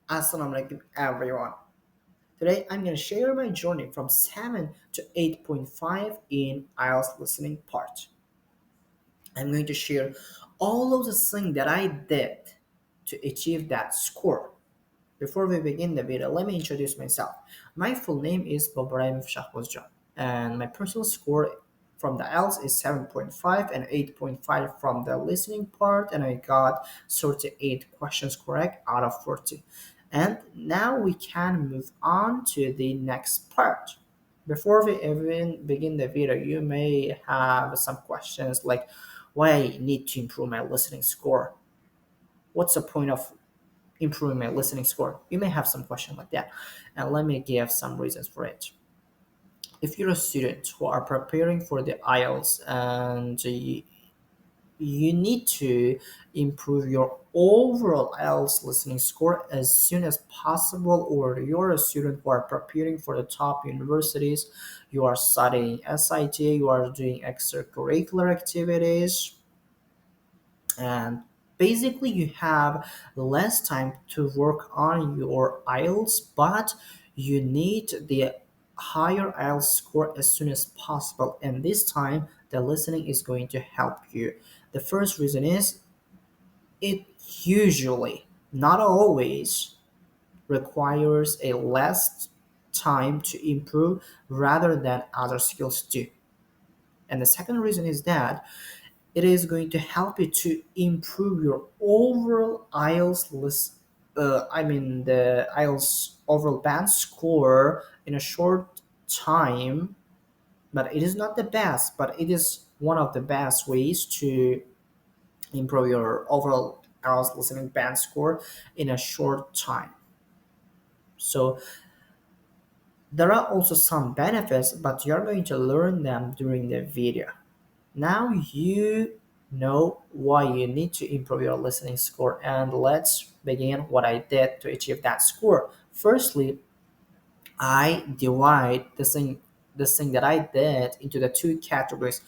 Assalamu alaikum everyone. Today I'm going to share my journey from 7 to 8.5 in IELTS listening part. I'm going to share all of the things that I did to achieve that score. Before we begin the video, let me introduce myself. My full name is Babraim Shahbazjan, and my personal score from the IELTS is 7.5 and 8.5 from the listening part, and I got 38 questions correct out of 40. And now we can move on to the next part. Before we even begin the video, you may have some questions like why I need to improve my listening score. What's the point of improving my listening score? You may have some question like that, and let me give some reasons for it. If you're a student who are preparing for the IELTS and you need to improve your overall IELTS listening score as soon as possible, or you're a student who are preparing for the top universities, you are studying SIT, you are doing extracurricular activities, and basically you have less time to work on your IELTS, but you need the higher IELTS score as soon as possible, and this time the listening is going to help you. The first reason is it usually, not always, requires a less time to improve rather than other skills do. And the second reason is that it is going to help you to improve your overall IELTS the IELTS overall band score in a short time. But it is not the best, but it is one of the best ways to improve your overall IELTS listening band score in a short time. So there are also some benefits, but you're going to learn them during the video. Now you know why you need to improve your listening score, and let's begin what I did to achieve that score. Firstly, I divide this thing that I did into the two categories,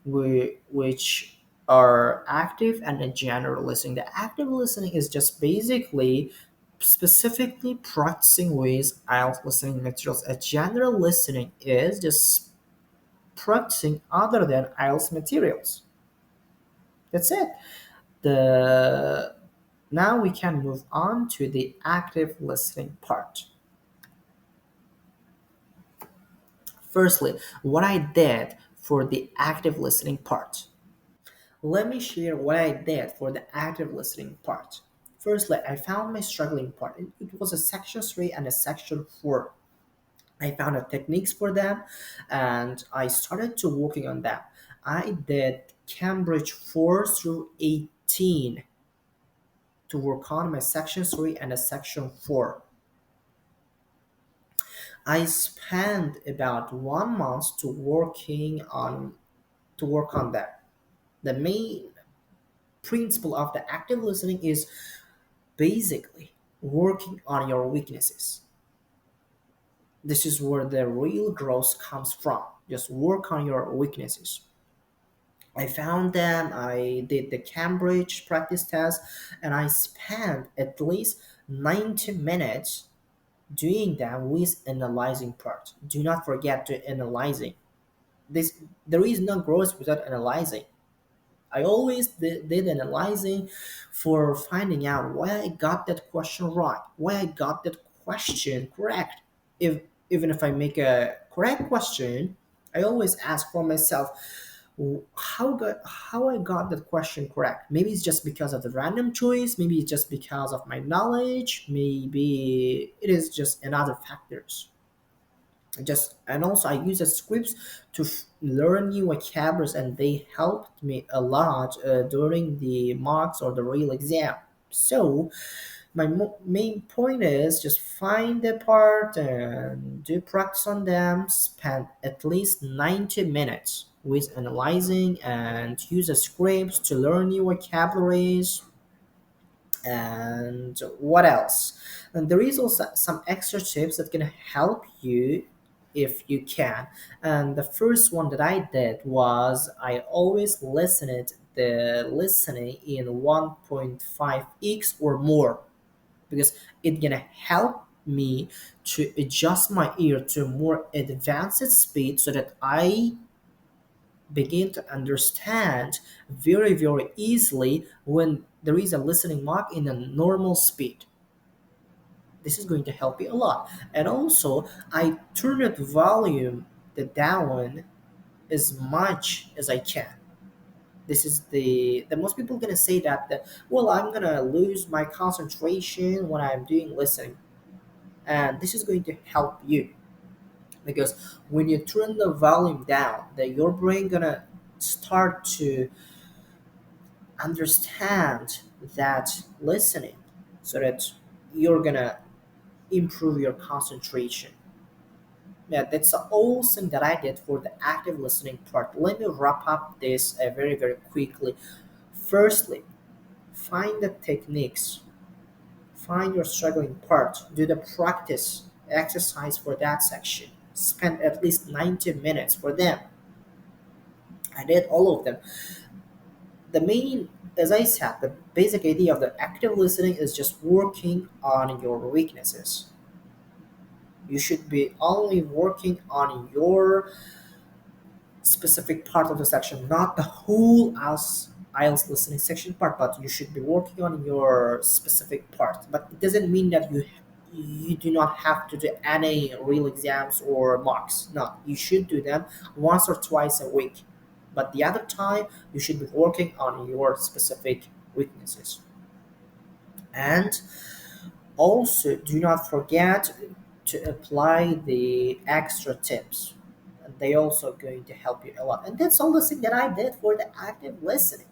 which are active and a general listening. The active listening is just basically specifically practicing with IELTS listening materials. A general listening is just practicing other than IELTS materials. That's it. The Now we can move on to the active listening part. Firstly, what I did for the active listening part. Let me share what I did for the active listening part. Firstly, I found my struggling part. It was a section 3 and a section 4. I found a techniques for them and I started to working on them. I did Cambridge 4 through 18 to work on my section 3 and a section 4. I spent about 1 month to work on that. The main principle of the active listening is basically working on your weaknesses. This is where the real growth comes from. Just work on your weaknesses. I found them, I did the Cambridge practice test, and I spent at least 90 minutes doing them with analyzing part. Do not forget to analyzing. This There is no growth without analyzing. I always did analyzing for finding out why I got that question right, why I got that question correct. If Even if I make a correct question, I always ask for myself how I got that question correct. Maybe it's just because of the random choice, maybe it's just because of my knowledge, maybe it is just another factors. Just and also I use the scripts to learn new vocabularies, and they helped me a lot during the mocks or the real exam. So my main point is just find the part and do practice on them. Spend at least 90 minutes with analyzing and use the scripts to learn new vocabularies. And what else? And there is also some extra tips that can help you if you can. And the first one that I did was I always listened the listening in 1.5x or more. because it's gonna help me to adjust my ear to a more advanced speed so that I begin to understand very, very easily when there is a listening mark in a normal speed. This is going to help you a lot. And also, I turn the volume the down as much as I can. This is the most people gonna say that well, I'm gonna lose my concentration when I'm doing listening, and this is going to help you because when you turn the volume down, that your brain gonna start to understand that listening, so that you're gonna improve your concentration. Yeah, that's the whole thing that I did for the active listening part. Let me wrap up this very, very quickly. Firstly, find the techniques, find your struggling part, do the practice exercise for that section. Spend at least 90 minutes for them. I did all of them. The main, as I said, the basic idea of the active listening is just working on your weaknesses. You should be only working on your specific part of the section, not the whole IELTS listening section part, but you should be working on your specific part. But it doesn't mean that you do not have to do any real exams or mocks. No, you should do them once or twice a week. But the other time, you should be working on your specific weaknesses. And also, do not forget to apply the extra tips. And they also going to help you a lot. And that's all the thing that I did for the active listening.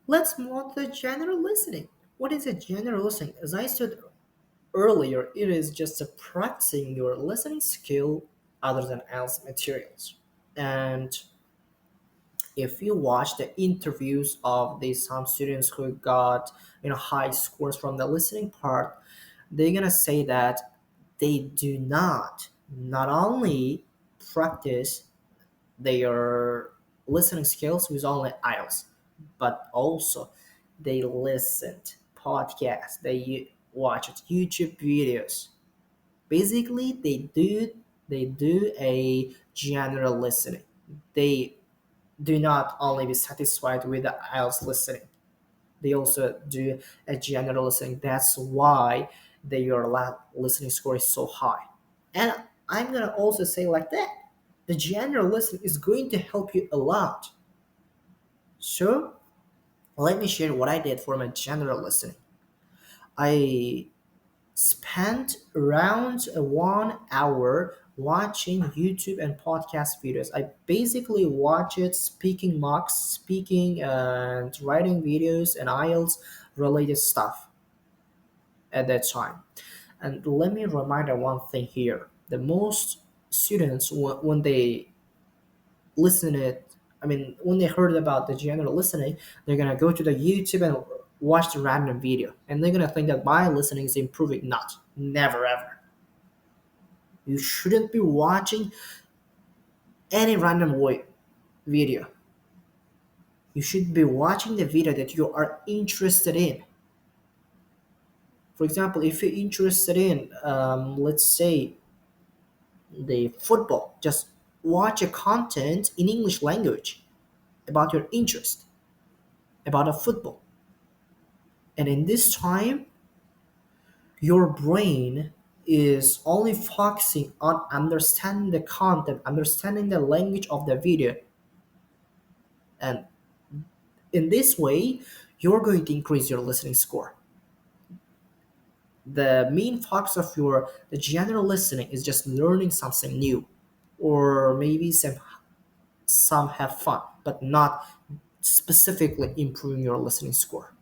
Let's move on to general listening. What is a general listening? As I said earlier, it is just a practicing your listening skill other than else materials. And if you watch the interviews of these some students who got high scores from the listening part, they're gonna say that they do not only practice their listening skills with only IELTS, but also they listened podcasts, they watched YouTube videos. Basically, they do a general listening. They do not only be satisfied with the IELTS listening. They also do a general listening. That's why their listening score is so high. And I'm gonna also say like that. The general listening is going to help you a lot. So let me share what I did for my general listening. I spent around 1 hour watching YouTube and podcast videos. I basically watched speaking mocks, speaking and writing videos and IELTS related stuff at that time. And let me remind you one thing here. The most students, when they listen it, I mean, when they heard about the general listening, they're gonna go to the YouTube and watch the random video, and they're gonna think that my listening is improving. Not, never ever. You shouldn't be watching any random video. You should be watching the video that you are interested in. For example, if you're interested in, let's say, the football, just watch a content in English language about your interest about a football. And in this time, your brain is only focusing on understanding the content, understanding the language of the video. And in this way, you're going to increase your listening score. The main focus of your the general listening is just learning something new, or maybe some have fun, but not specifically improving your listening score.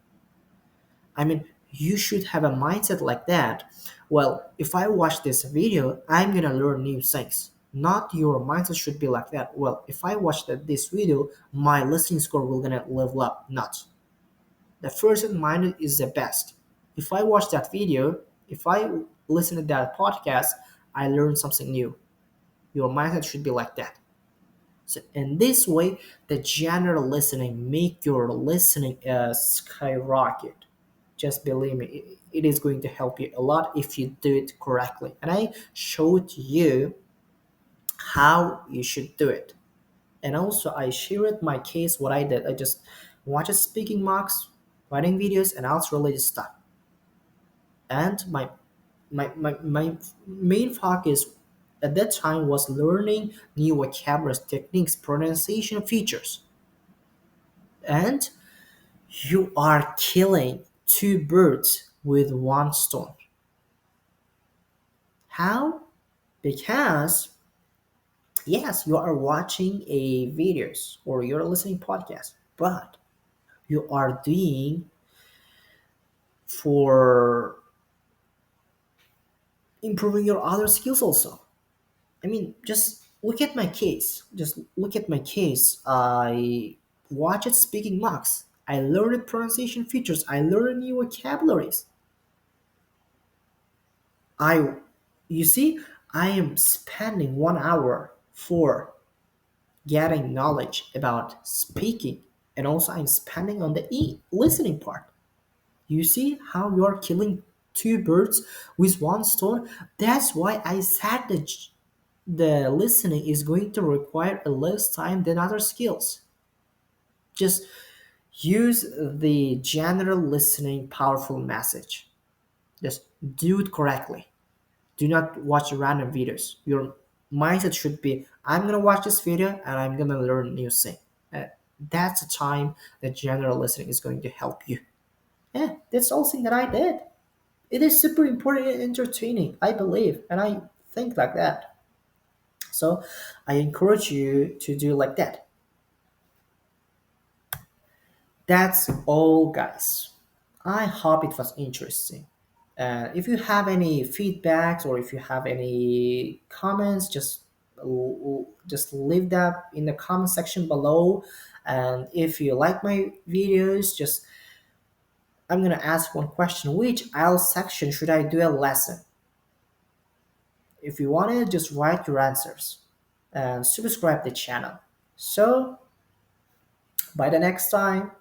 I mean, you should have a mindset like that. Well, if I watch this video, I'm gonna learn new things. Not your mindset should be like that. Well, if I watch this video, my listening score will gonna level up. Not. The first minded is the best. If I watch that video, if I listen to that podcast, I learn something new. Your mindset should be like that. So in this way, the general listening make your listening skyrocket. Just believe me, it is going to help you a lot if you do it correctly. And I showed you how you should do it. And also, I shared my case, what I did. I just watched speaking mocks, writing videos, and else related stuff. And my main focus at that time was learning new vocabulary, techniques, pronunciation features. And you are killing two birds with one stone. How? Because yes, you are watching a videos or you're listening podcast, but you are doing for improving your other skills also. I mean, just look at my case. Just look at my case. I watched speaking mocks. I learned pronunciation features. I learned new vocabularies. I, you see, I am spending 1 hour for getting knowledge about speaking, and also I'm spending on the listening part. You see how you are killing two birds with one stone? That's why I said that the listening is going to require a less time than other skills. Just use the general listening powerful message. Just do it correctly. Do not watch random videos. Your mindset should be I'm gonna watch this video and I'm gonna learn new thing. That's the time that general listening is going to help you. Yeah, that's all thing that I did. It is super important and entertaining, I believe, and I think like that. So I encourage you to do like that. That's all, guys. I hope it was interesting. If you have any feedbacks or if you have any comments, just leave that in the comment section below. And if you like my videos, just I'm gonna ask one question: which IELTS section should I do a lesson? If you want to, just write your answers and subscribe the channel. So by the next time,